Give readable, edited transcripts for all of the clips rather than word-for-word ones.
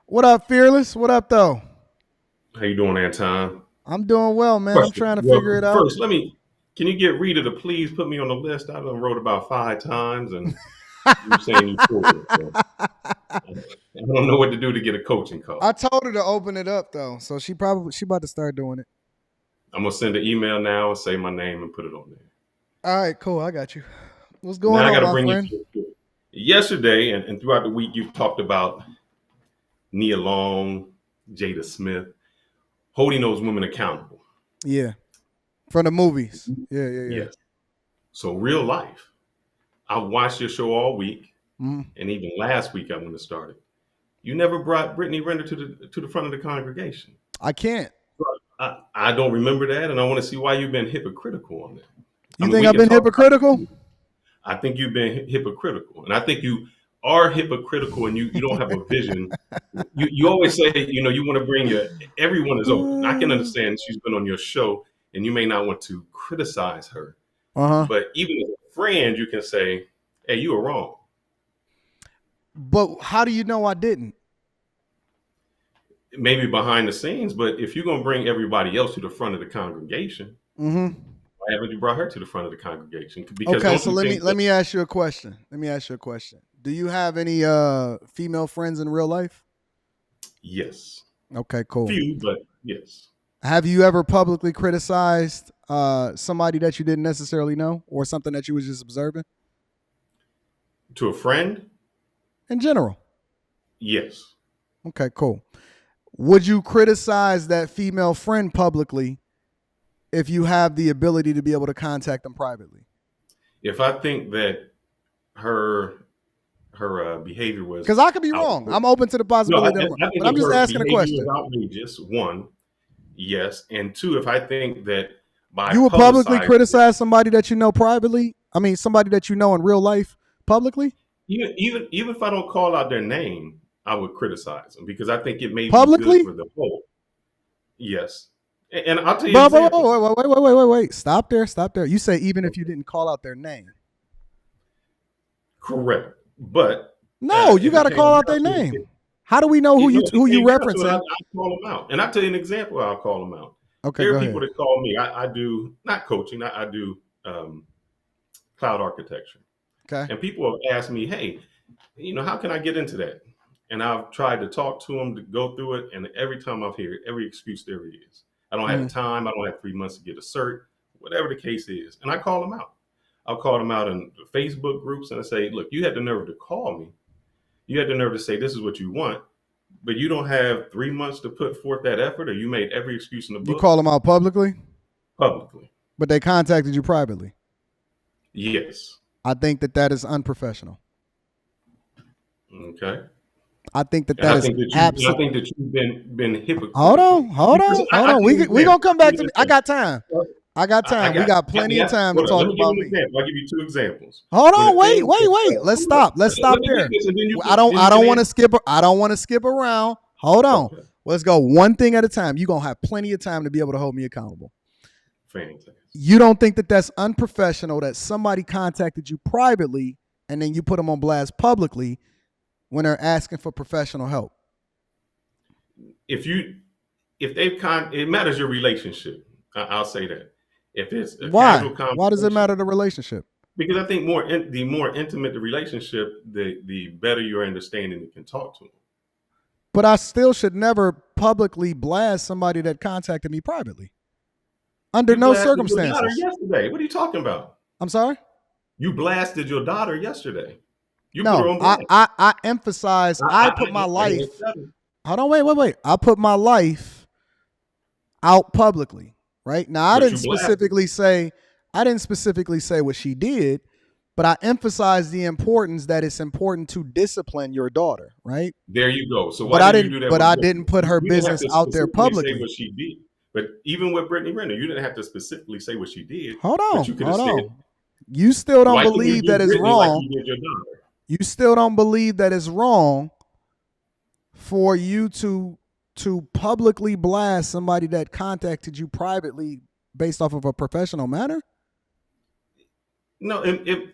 What up, Fearless? What up, though? How you doing, Anton? I'm doing well, man. I'm Question. trying to figure Well, it out. first, can you get Rita to please put me on the list? I done wrote about 5 times, and you saying you pulled it. So I don't know what to do to get a coaching I call. told her to open it up though, so she about to start doing it. I'm gonna send an email now and say my name and put it on there. All right, cool. I got you. What's going Now I got on, to my bring you friend? to it. Yesterday and throughout the week. You've talked about Nia Long, Jada Smith, holding those women accountable. Yeah, from the movies. Yeah, yeah, yeah. Yes. So real life. I watched your show all week, Mhm. and even last week I went to start it. You never brought Brittany Renner to the front of the congregation. I can't. I don't remember that, and I want to see why you've been hypocritical on that. I You mean, think we I've can been talk about hypocritical? it. I think you've been hypocritical, and I think you are hypocritical, and you don't have a vision. You always say, you want to bring your everyone is open. I can understand she's been on your show, and you may not want to criticize her, Uh huh. but even as a friend, you can say, "Hey, you were wrong." But how do you know I didn't? Maybe behind the scenes, but if you're going to bring everybody else to the front of the congregation, Mm-hmm. why haven't you brought her to the front of the congregation? Because Okay, don't so you let me think let that? me ask you a question. Let me ask you a question. Do you have any female friends in real life? Yes, Okay, cool. few, but yes. Have you ever publicly criticized somebody that you didn't necessarily know or something that you was just observing To a friend, in general? yes. Okay, cool. Would you criticize that female friend publicly if you have the ability to be able to contact them privately? If I think that her her behavior was Because I could be wrong. outrageous, I'm open to the no, possibility that I'm wrong. I think But I'm if just her asking a behavior was question. outrageous, one, yes, and two, if I think that by You would publicly publicizing it, criticize somebody that you know privately? I mean, somebody that you know in real life publicly? even if I don't call out their name, I would criticize them because I think it may be good Publicly? for the whole. Yes, and I'll tell you an But example. wait. Stop there. Stop there. You say even if you didn't call out their name. Correct, but No, you if got it to came call out down their to it, name. How do we know if it who you came down to it, referencing? I'd call them out. And I'll tell you an example. I'll call them out. Okay, There go are people ahead. that call me. I do not coaching. I do um, cloud architecture, Okay. and people have asked me, "Hey, how can I get into that?" And I've tried to talk to them to go through it, and every time I've heard every excuse there is. I don't have Mm. time. I don't have 3 months to get a cert, whatever the case is, and I call them out. I'll call them out in the Facebook groups and I say, "Look, you had the nerve to call me. You had the nerve to say this is what you want, but you don't have 3 months to put forth that effort, or you made every excuse in the You book call them out publicly, publicly." but they contacted you privately. Yes. I think that that is unprofessional. Okay. I think that And that I is think that absolute. you've been Hold hypocritical on, hold because on, hold I on. give you an We example. gonna come Give back you to an me. I example. got time. I got I time. We got plenty of time to hold on. talk Let me give about you an me. example. I'll give you two examples. Hold When on, a thing, wait. Let's hold on. stop. Let's Let stop me get there. this, and then I you can don't want to answer. skip. I don't want to skip around. Hold on. Okay. Let's go one thing at a time. You're gonna have plenty of time to be able to hold me accountable. Fantastic. You don't think that that's unprofessional that somebody contacted you privately and then you put them on blast publicly when they're asking for professional help? If you if they've it matters your relationship. I'll say that. If it's a casual Why? Why does it conversation, matter the relationship? because I think the more intimate the relationship, the better your understanding you can talk to them. But I still should never publicly blast somebody that contacted me privately. Under You no blasted your daughter circumstances. yesterday. What are you talking about? I'm sorry? You blasted your daughter yesterday. You put her No, on blast. I emphasize I put my I didn't life. accept it. Hold on, wait. I put my life out publicly, right? Now But you blasted. I didn't specifically say what she did, but I emphasize the importance that it's important to discipline your daughter, right? There you go. So why didn't you do that But with I Brittany? didn't put her You didn't have business to out there specifically say publicly. what she did. But even with Brittany Renner, you didn't have to specifically say what she did. Hold But on, you could have hold said, on. You still don't why couldn't you believe that do it's Brittany like wrong. you did your daughter? You still don't believe that it's wrong for you to publicly blast somebody that contacted you privately based off of a professional manner? No,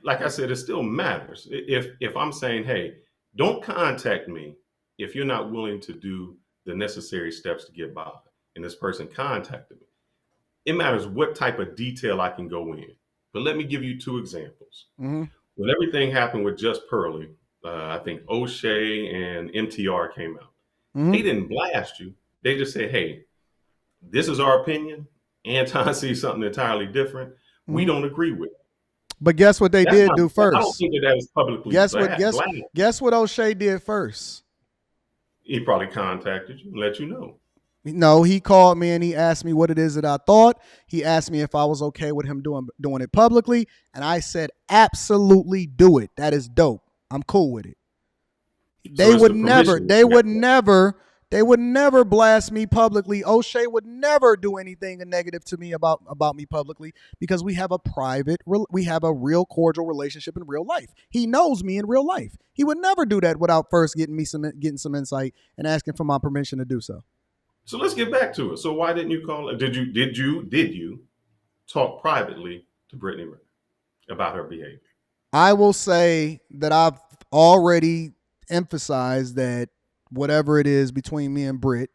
like I said, it still matters. If I'm saying, hey, don't contact me if you're not willing to do the necessary steps to get by, and this person contacted me, it matters what type of detail I can go in. But let me give you two examples. Mm-hmm. When everything happened with Just Pearly, I think O'Shea and MTR came out. They Mm-hmm. didn't blast you. They just said, hey, this is our opinion. Anton sees something entirely different. We Mm-hmm. don't agree with it. But guess what they That's did not, do I don't first? think that was publicly Guess what? blast. Guess what O'Shea did first? He probably contacted you and let you know. No, he called me and he asked me what it is that I thought. He asked me if I was okay with him doing it publicly, and I said absolutely do it. That is dope. I'm cool with it. So They it's would the never, permission. they would never, they would never blast me publicly. O'Shea would never do anything negative to me about me publicly because we have we have a real cordial relationship in real life. He knows me in real life. He would never do that without first getting some insight and asking for my permission to do so. So let's get back to it. So why didn't you call? Did you talk privately to Brittany Renner about her behavior? I will say that I've already emphasized that whatever it is between me and Britt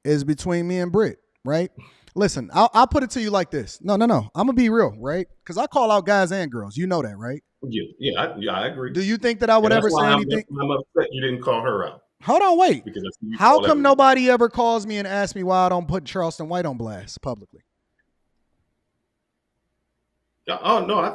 is between me and Britt, right? Listen, I'll put it to you like this. No. I'm gonna be real, right? Because I call out guys and girls. You know that, right? Yeah, I agree. Do you think that I would And that's ever why say anything? I'm upset you didn't call her out Hold on, wait. because I see you How call come everyone. nobody ever calls me and asks me why I don't put Charleston White on blast publicly? Oh no, I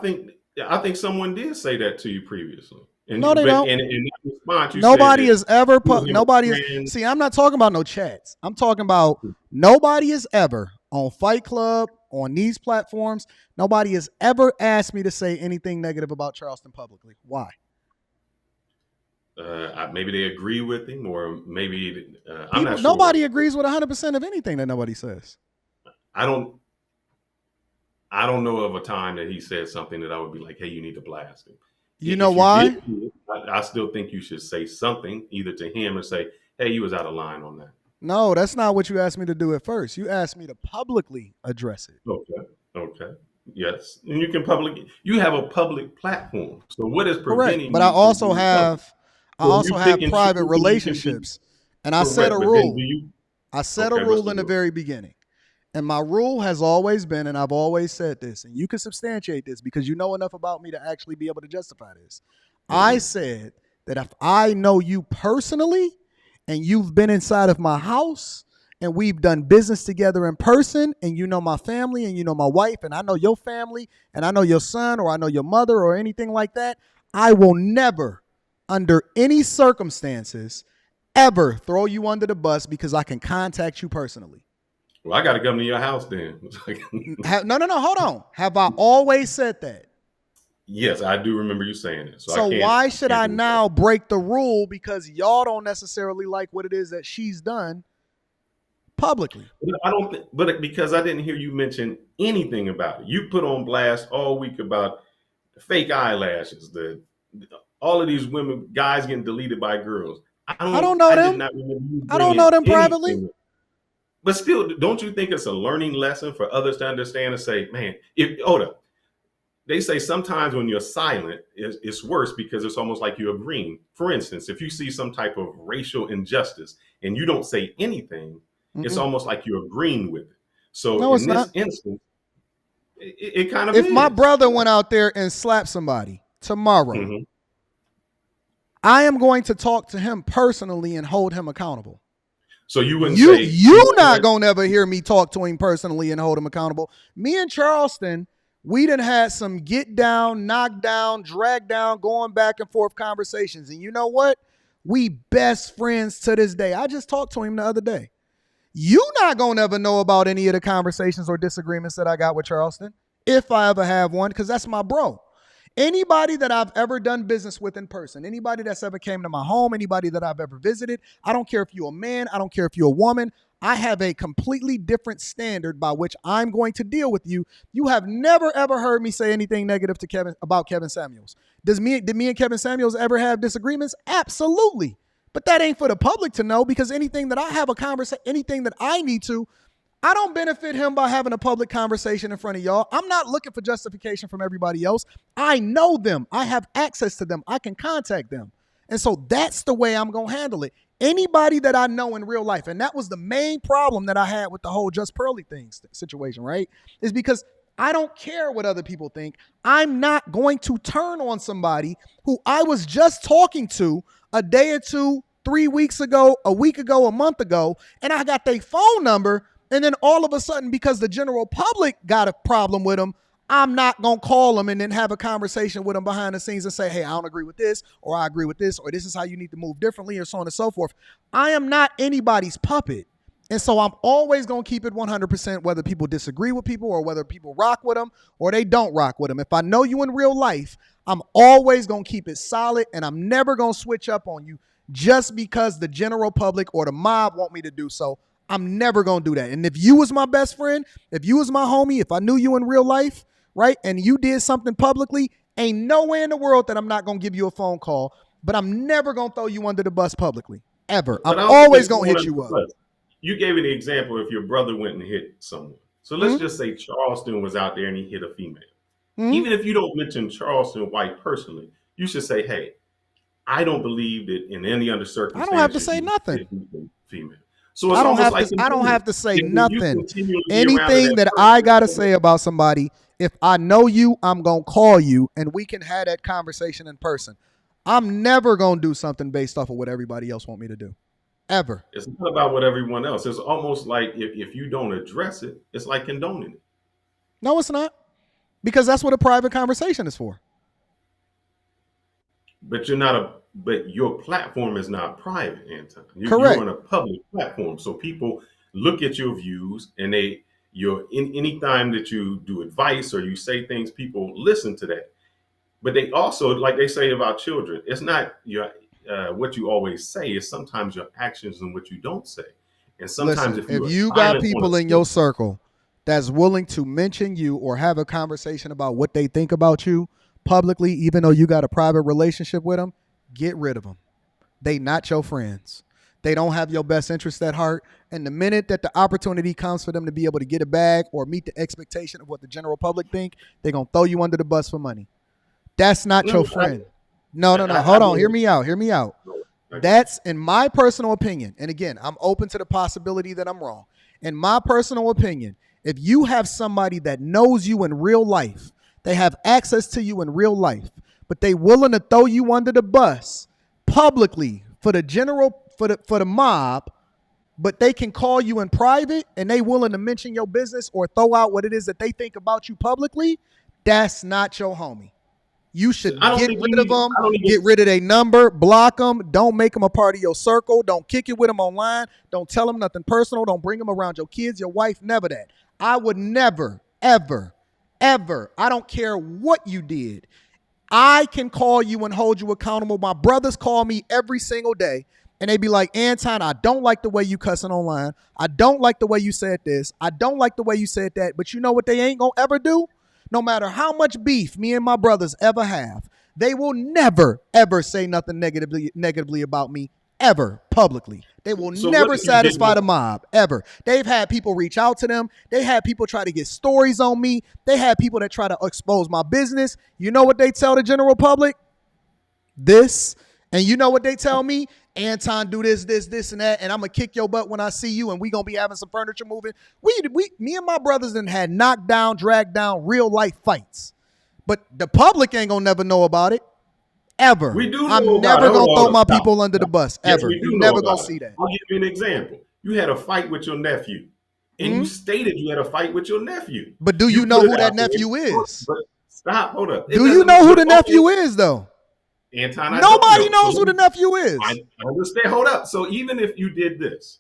think someone did say that to you previously, and No, they don't. and in that response you Nobody said is ever. that you and him Nobody were is. friends. See, I'm not talking about no chats. I'm talking about nobody is ever on Fight Club, on these platforms. Nobody has ever asked me to say anything negative about Charleston publicly. Why? Maybe they agree with him, or maybe I'm People, not sure. nobody agrees with 100% of anything that nobody says. I don't. I don't know of a time that he said something that I would be like, "Hey, you need to blast him." You know If you why? did do it, I still think you should say something either to him or say, "Hey, you was out of line on that." No, that's not what you asked me to do at first. You asked me to publicly address it. Okay. Yes, and you have a public platform. So what is Correct. preventing But you from being public? I So also you have pick and private choose who you can be relationships. And I set correct, a but then do rule. you? I set a Okay, what's rule the in the rule? very beginning. And my rule has always been, and I've always said this, and you can substantiate this because you know enough about me to actually be able to justify this. I Mm-hmm. said that if I know you personally and you've been inside of my house and we've done business together in person and you know my family and you know my wife and I know your family and I know your son or I know your mother or anything like that, I will never, under any circumstances, ever throw you under the bus because I can contact you personally. Well, I got to come to your house then. No, hold on. Have I always said that? Yes, I do remember you saying it. So So I can't. why should I Do that. now break the rule because y'all don't necessarily like what it is that she's done publicly? I don't think, but because I didn't hear you mention anything about it. You put on blast all week about the fake eyelashes, all of these women, guys getting deleted by girls. I don't know I did them. not remember you I don't know bringing them privately. anything. But still, don't you think it's a learning lesson for others to understand and say, man, hold up. They say sometimes when you're silent, it's worse because it's almost like you're agreeing. For instance, if you see some type of racial injustice and you don't say anything, it's Mm-mm. almost like you're agreeing with it. So No, it's in this not. instance, it kind of If is. my brother went out there and slapped somebody tomorrow, Mhm. I am going to talk to him personally and hold him accountable. So you wouldn't You say, you not gonna ever hear me talk to him personally and hold him accountable. Me and Charleston, we done had some get down, knock down, drag down, going back and forth conversations. And you know what? We best friends to this day. I just talked to him the other day. You not gonna ever know about any of the conversations or disagreements that I got with Charleston, if I ever have one, because that's my bro. Anybody that I've ever done business with in person, anybody that's ever came to my home, anybody that I've ever visited, I don't care if you're a man, I don't care if you're a woman, I have a completely different standard by which I'm going to deal with you. You have never ever heard me say anything negative to Kevin Samuels. Did me and Kevin Samuels ever have disagreements? Absolutely. But that ain't for the public to know because anything that I have a conversation, anything that I need to, I don't benefit him by having a public conversation in front of y'all. I'm not looking for justification from everybody else. I know them. I have access to them. I can contact them. And so that's the way I'm going to handle it. Anybody that I know in real life, and that was the main problem that I had with the whole Just Pearly thing situation, right? Is because I don't care what other people think. I'm not going to turn on somebody who I was just talking to a day or two, 3 weeks ago, a week ago, a month ago, and I got their phone number. And then all of a sudden, because the general public got a problem with them, I'm not going to call them and then have a conversation with them behind the scenes and say, hey, I don't agree with this, or I agree with this, or this is how you need to move differently, or so on and so forth. I am not anybody's puppet. And so I'm always going to keep it 100%, whether people disagree with people or whether people rock with them or they don't rock with them. If I know you in real life, I'm always going to keep it solid, and I'm never going to switch up on you just because the general public or the mob want me to do so. I'm never going to do that. And if you was my best friend, if you was my homie, if I knew you in real life, right, and you did something publicly, ain't no way in the world that I'm not going to give you a phone call, but I'm never going to throw you under the bus publicly, ever. I'm always going to hit you up. You gave an example if your brother went and hit someone. So let's just say Charleston was out there and he hit a female. Even if you don't mention Charleston White personally, you should say, hey, I don't believe that in any other circumstances. I don't have to say nothing. Female. So it's I don't have to say nothing. Anything that I gotta say about somebody, if I know you, I'm gonna call you and we can have that conversation in person. I'm never gonna do something based off of what everybody else want me to do. Ever. It's not about what everyone else. It's almost like if you don't address it, it's like condoning it. No, it's not. Because that's what a private conversation is for. But your platform is not private, Anton. Correct. You're on a public platform. So people look at your views and anytime that you do advice or you say things, people listen to that. But they also, like they say about children, it's not what you always say, is sometimes your actions and what you don't say. And sometimes if you got people in your circle that's willing to mention you or have a conversation about what they think about you publicly, even though you got a private relationship with them, get rid of them. They not your friends. They don't have your best interest at heart. And the minute that the opportunity comes for them to be able to get a bag or meet the expectation of what the general public think, they're going to throw you under the bus for money. That's not your friend. No. Hold on. Hear me out. That's in my personal opinion. And again, I'm open to the possibility that I'm wrong. In my personal opinion, if you have somebody that knows you in real life, they have access to you in real life, but they willing to throw you under the bus publicly for the mob, but they can call you in private and they willing to mention your business or throw out what it is that they think about you publicly, that's not your homie. You should get rid of them, get rid of their number, block them, don't make them a part of your circle, don't kick it with them online, don't tell them nothing personal, don't bring them around your kids, your wife, never that. I would never, ever, I don't care what you did. I can call you and hold you accountable. My brothers call me every single day and they be like, Anton, I don't like the way you cussing online. I don't like the way you said this. I don't like the way you said that. But you know what they ain't going to ever do? No matter how much beef me and my brothers ever have, they will never, ever say nothing negatively about me, ever, publicly. They will never satisfy the mob, ever. They've had people reach out to them. They had people try to get stories on me. They had people that try to expose my business. You know what they tell the general public? This. And you know what they tell me? Anton, do this, and that, and I'm going to kick your butt when I see you, and we going to be having some furniture moving. Me and my brothers done had knocked down, dragged down, real life fights. But the public ain't going to never know about it. Ever. I'm never going to throw my people under the bus. Ever. You're never going to see that. I'll give you an example. You had a fight with your nephew, and you stated you had a fight with your nephew. But do you know who that nephew is? Stop. Hold up. Do you know who the nephew is, though? Anton, nobody knows who the nephew is. I understand. Hold up. So even if you did this,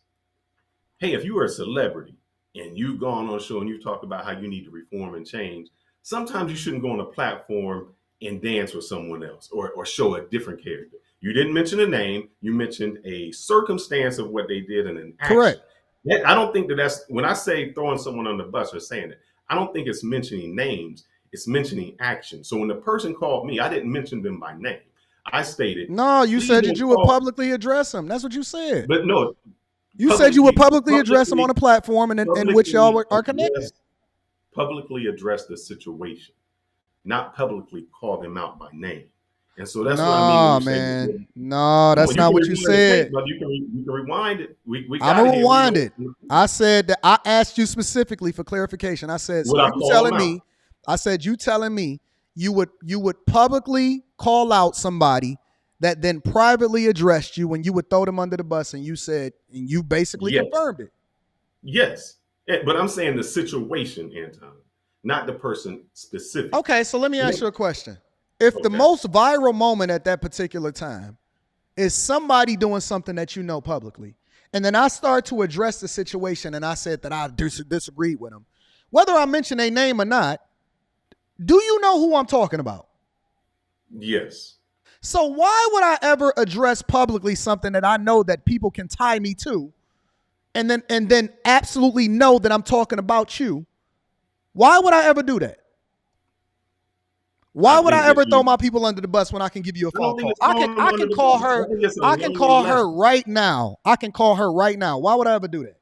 hey, if you were a celebrity and you've gone on a show and you talk about how you need to reform and change, sometimes you shouldn't go on a platform and dance with someone else or show a different character. You didn't mention a name. You mentioned a circumstance of what they did and an action. Correct. I don't think that's when I say throwing someone on the bus or saying it, I don't think it's mentioning names. It's mentioning action. So when the person called me, I didn't mention them by name. I stated. No, you said that you would publicly address them. That's what you said. But no. You said you would publicly address them on a platform in which y'all are connected. Publicly address the situation, not publicly call them out by name. And so that's what I mean when Nah, you say, man. No, come that's on, you not can what you rewind the tape, said. but you can rewind it. We I'm got gonna it here. We rewind know it. I said that I asked you specifically for clarification. I said, so what I you call them telling out. me, I said you telling me you would publicly call out somebody that then privately addressed you and you would throw them under the bus and you said and you basically Yes, confirmed it. yes. But I'm saying the situation, Anton, not the person specifically. Okay, so let me ask What? you a question. If the Okay. most viral moment at that particular time is somebody doing something that you know publicly, and then I start to address the situation and I said that I disagreed with them, whether I mention a name or not, do you know who I'm talking about? Yes. So why would I ever address publicly something that I know that people can tie me to and then absolutely know that I'm talking about you? Why would I ever do that? I Why would think I that ever throw you. my people under the bus when I can give you a I phone don't think call? it's I can throwing them I under can the call bus. I her. think it's a I can learning call her lesson. right now. I can call her right now. Why would I ever do that?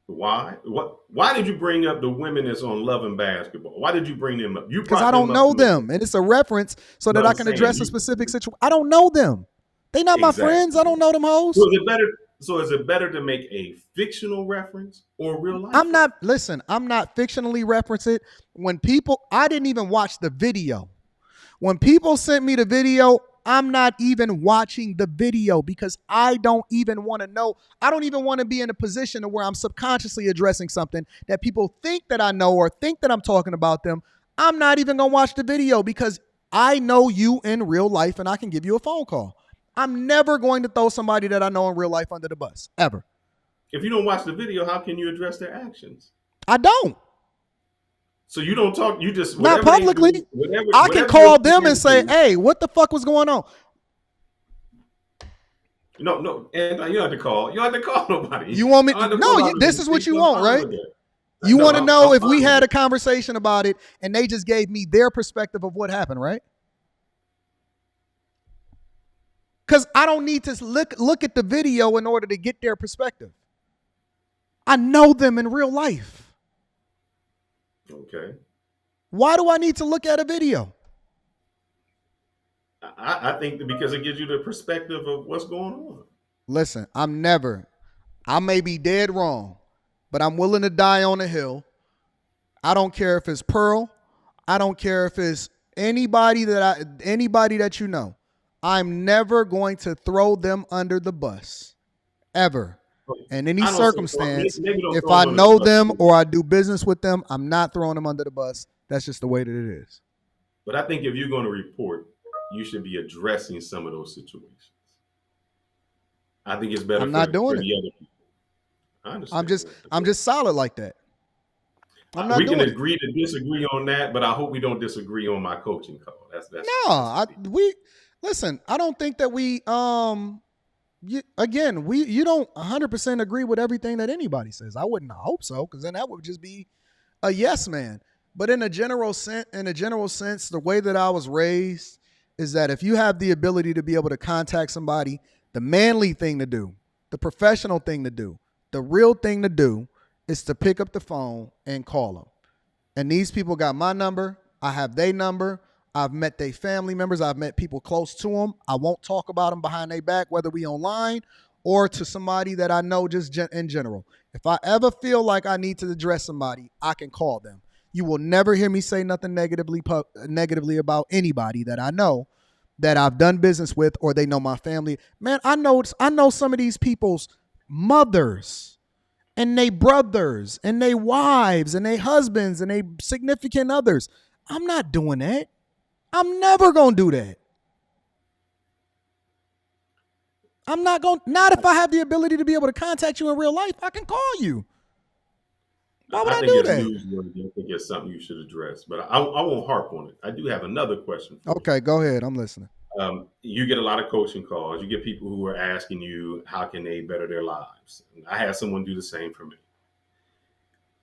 Why? What? Why did you bring up the women that's on Love and Basketball? Why did you bring them up? You Because I brought them don't up know to me. them. And it's a reference so But that I I'm can saying address a specific situation. I don't know them. They not my friends. I exactly. don't know them So hoes. is it better? So is it better to make a fictional reference or real life I'm not, reference? listen, I'm not fictionally referencing it. When people, I didn't even watch the video. When people sent me the video, I'm not even watching the video because I don't even want to know. I don't even want to be in a position where I'm subconsciously addressing something that people think that I know or think that I'm talking about them. I'm not even going to watch the video because I know you in real life and I can give you a phone call. I'm never going to throw somebody that I know in real life under the bus, ever. If you don't watch the video, how can you address their actions? I don't. So you don't talk. You just Not whatever they publicly. do, I can whatever your call them and fans say, do. hey, what the fuck was going on? No, no, and you don't have to call. You don't have to call nobody. You want me? I don't have to No, pull out this is what receipts. you I'm want, fine right? with that. You No, want to know I'm if we fine with had a that. conversation about it and they just gave me their perspective of what happened, right? Because I don't need to look at the video in order to get their perspective. I know them in real life. Okay. Why do I need to look at a video? I think that because it gives you the perspective of what's going on. Listen, I may be dead wrong, but I'm willing to die on a hill. I don't care if it's Pearl. I don't care if it's anybody that you know. I'm never going to throw them under the bus. Ever. In any I don't say circumstance, maybe don't if throw I them under the know bus, them or I do business with them, I'm not throwing them under the bus. That's just the way that it is. but I think if you're going to report, you should be addressing some of those situations. I think it's better I'm not for doing it. the other people. I I'm understand just that. I'm just solid like that. I'm not We can doing it. agree to disagree on that, but I hope we don't disagree on my coaching call. No, That's just it. we listen. I don't think that we again you don't 100% agree with everything that anybody says. I wouldn't hope so because then that would just be a yes man. But in a general sense, the way that I was raised is that if you have the ability to be able to contact somebody, the manly thing to do, the professional thing to do, the real thing to do is to pick up the phone and call them. And these people got my number. I have their number. I've met their family members. I've met people close to them. I won't talk about them behind their back, whether we online or to somebody that I know just in general. If I ever feel like I need to address somebody, I can call them. You will never hear me say nothing negatively about anybody that I know that I've done business with or they know my family. Man, I know some of these people's mothers and they brothers and they wives and they husbands and they significant others. I'm not doing that. I'm never going to do that. I'm not going not if I have the ability to be able to contact you in real life. I can call you. Why would I I think do it's that? newsworthy. I think it's something you should address, but I won't harp on it. I do have another question for you. Okay, go ahead. I'm listening. You get a lot of coaching calls. You get people who are asking you how can they better their lives. I had someone do the same for me.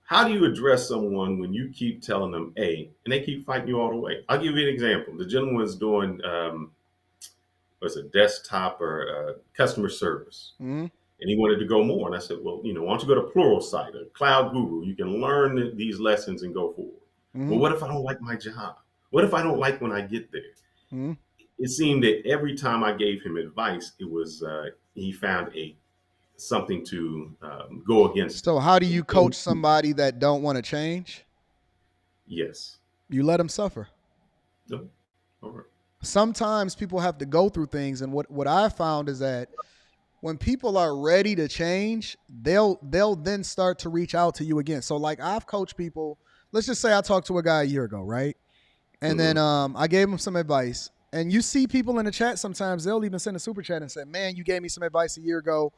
How do you address someone when you keep telling them A and they keep fighting you all the way? I'll give you an example. The gentleman was doing was a desktop or customer service, Mm-hmm. and he wanted to go more. And I said, well, why don't you go to Pluralsight or Cloud Guru? You can learn these lessons and go forward. Mm-hmm. Well, what if I don't like my job? What if I don't like when I get there? Mm-hmm. It seemed that every time I gave him advice, it was he found a something to go against it. So how do you coach somebody that don't want to change? Yes. You let them suffer. No. All right. Sometimes people have to go through things, and what I found is that when people are ready to change, they'll then start to reach out to you again. So like I've coached people. Let's just say I talked to a guy a year ago, right? And then Mm-hmm. I gave him some advice. And you see people in the chat sometimes, they'll even send a super chat and say, man, you gave me some advice a year ago.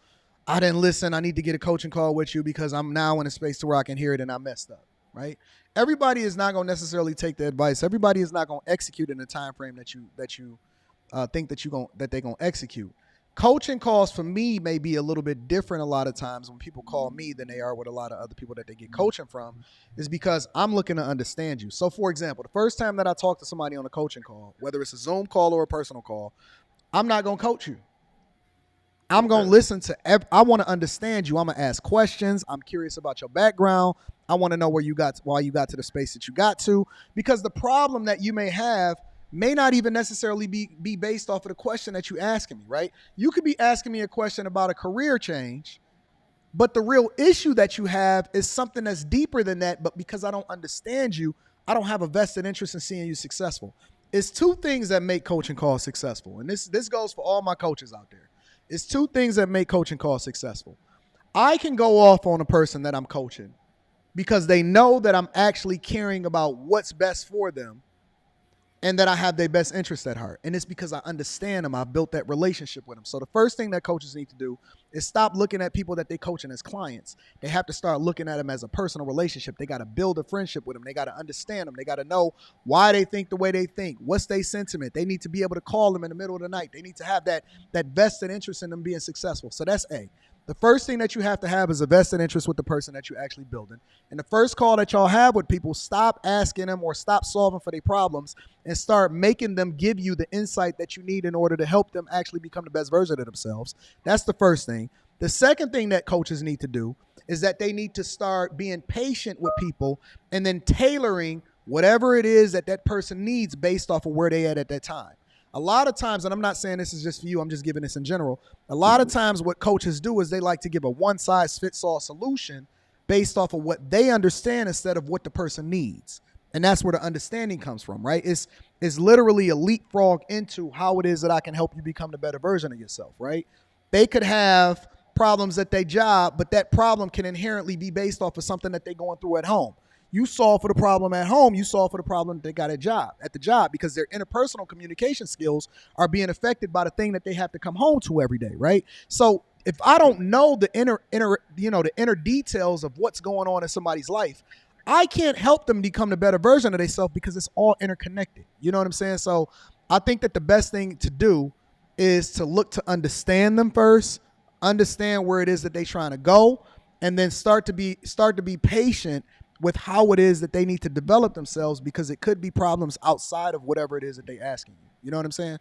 I didn't listen. I need to get a coaching call with you because I'm now in a space to where I can hear it and I messed up, right? Everybody is not going to necessarily take the advice. Everybody is not going to execute in the time frame that you think that they're going to execute. Coaching calls for me may be a little bit different a lot of times when people call me than they are with a lot of other people that they get coaching from, is because I'm looking to understand you. So, for example, the first time that I talk to somebody on a coaching call, whether it's a Zoom call or a personal call, I'm not going to coach you. I'm going to Okay. listen to, I want to understand you. I'm going to ask questions. I'm curious about your background. I want to know why you got to the space that you got to, because the problem that you may have may not even necessarily be based off of the question that you're asking me, right? You could be asking me a question about a career change, but the real issue that you have is something that's deeper than that. But because I don't understand you, I don't have a vested interest in seeing you successful. It's two things that make coaching calls successful. And this goes for all my coaches out there. It's two things that make coaching calls successful. I can go off on a person that I'm coaching because they know that I'm actually caring about what's best for them and that I have their best interest at heart. And it's because I understand them. I've built that relationship with them. So the first thing that coaches need to do is stop looking at people that they're coaching as clients. They have to start looking at them as a personal relationship. They got to build a friendship with them. They got to understand them. They got to know why they think the way they think. What's their sentiment? They need to be able to call them in the middle of the night. They need to have that vested interest in them being successful. So that's A. The first thing that you have to have is a vested interest with the person that you're actually building. And the first call that y'all have with people, stop asking them or stop solving for their problems and start making them give you the insight that you need in order to help them actually become the best version of themselves. That's the first thing. The second thing that coaches need to do is that they need to start being patient with people and then tailoring whatever it is that that person needs based off of where they at that time. A lot of times, and I'm not saying this is just for you, I'm just giving this in general. A lot of times what coaches do is they like to give a one-size-fits-all solution based off of what they understand instead of what the person needs. And that's where the understanding comes from, right? It's literally a leapfrog into how it is that I can help you become the better version of yourself, right? They could have problems at their job, but that problem can inherently be based off of something that they're going through at home. You solve for the problem at home, you solve for the problem that they got at the job, because their interpersonal communication skills are being affected by the thing that they have to come home to every day, right? So if I don't know the inner details of what's going on in somebody's life, I can't help them become the better version of themselves because it's all interconnected. You know what I'm saying? So I think that the best thing to do is to look to understand them first, understand where it is that they're trying to go, and then start to be patient with how it is that they need to develop themselves, because it could be problems outside of whatever it is that they're asking you. You know what I'm saying?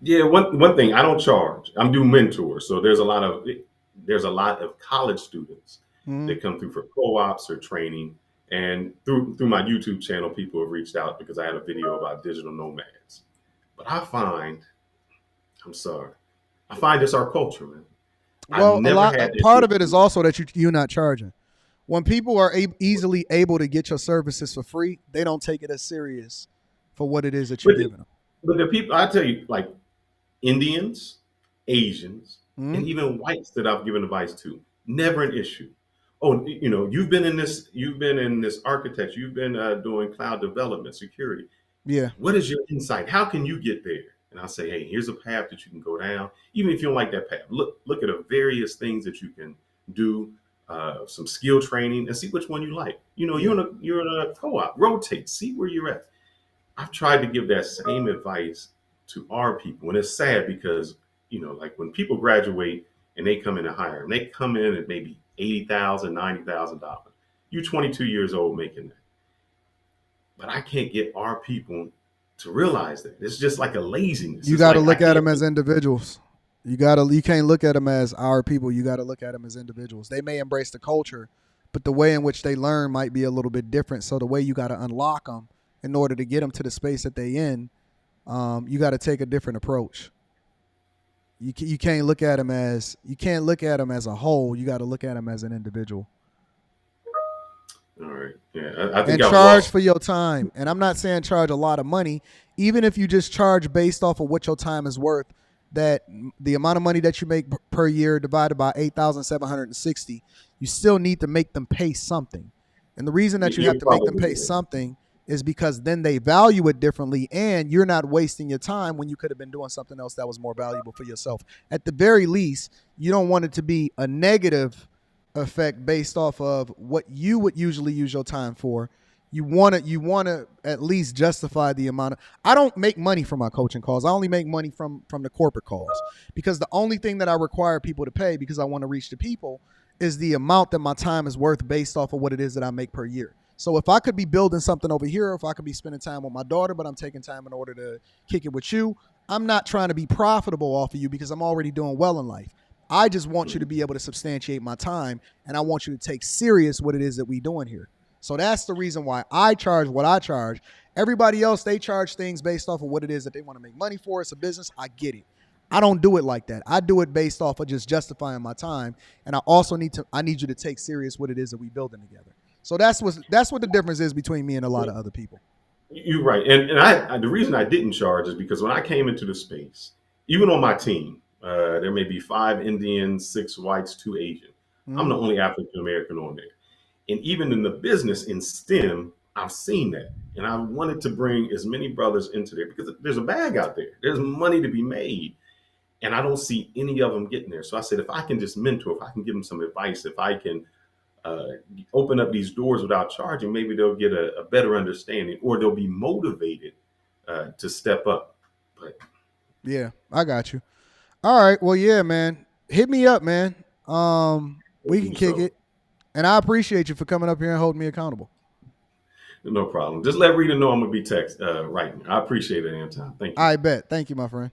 Yeah, one thing, I don't charge. I'm do mentors, so there's a lot of college students Mm-hmm. that come through for co-ops or training, and through my YouTube channel, people have reached out because I had a video about digital nomads. But I'm sorry, I find it's our culture, man. I've Well, never had a that part of it is issue. also that you're not charging. When people are easily able to get your services for free, they don't take it as serious for what it is that you're But giving them. but the people I tell you, like Indians, Asians, Mm-hmm. and even whites that I've given advice to, never an issue. Oh, you've been in this architecture, you've been doing cloud development, security. Yeah, What is your insight? How can you get there? And I'll say, hey, here's a path that you can go down. Even if you don't like that path, look at the various things that you can do, some skill training, and see which one you like. yeah. You're in a co-op. Rotate, see where you're at. I've tried to give that same advice to our people, and it's sad because like when people graduate and they come in and hire, and they come in at maybe $80,000, $90,000. You're 22 years old making that, but I can't get our people to realize that it's just like a laziness. You It's got to like I look at can't. them as individuals. You can't look at them as our people. You got to look at them as individuals. They may embrace the culture, but the way in which they learn might be a little bit different. So the way you got to unlock them in order to get them to the space that they in, you got to take a different approach. You can't look at them as a whole. You got to look at them as an individual. All right. Yeah, I think And I've charge lost. for your time. And I'm not saying charge a lot of money, even if you just charge based off of what your time is worth. That the amount of money that you make per year divided by 8,760, you still need to make them pay something. And the reason that you have You're to make them probably pay something is because then they value it differently, and you're not wasting your time when you could have been doing something else that was more valuable for yourself. At the very least, you don't want it to be a negative effect based off of what you would usually use your time for. You want to at least justify the amount of. I don't make money from my coaching calls. I only make money from the corporate calls, because the only thing that I require people to pay, because I want to reach the people, is the amount that my time is worth based off of what it is that I make per year. So if I could be building something over here, if I could be spending time with my daughter, but I'm taking time in order to kick it with you, I'm not trying to be profitable off of you because I'm already doing well in life. I just want you to be able to substantiate my time, and I want you to take serious what it is that we doing here. So that's the reason why I charge what I charge. Everybody else, they charge things based off of what it is that they want to make money for. It's a business. I get it. I don't do it like that. I do it based off of just justifying my time, and I need you to take serious what it is that we building together. So that's what the difference is between me and a lot of other people. You're right, and I the reason I didn't charge is because when I came into the space, even on my team, there may be 5 Indians, 6 whites, 2 Asian. I'm the Mm-hmm. only African American on there, and even in the business in STEM, I've seen that, and I wanted to bring as many brothers into there because there's a bag out there. There's money to be made, and I don't see any of them getting there. So I said, if I can just mentor, if I can give them some advice, if I can uh, open up these doors without charging, maybe they'll get a better understanding, or they'll be motivated to step up. But Yeah, I got you. All right. Well, yeah, man. Hit me up, man. We can kick so, it. And I appreciate you for coming up here and holding me accountable. no problem. Just let Rita know I'm gonna be text right now. I appreciate it, Anton. Thank you. I bet. Thank you, my friend.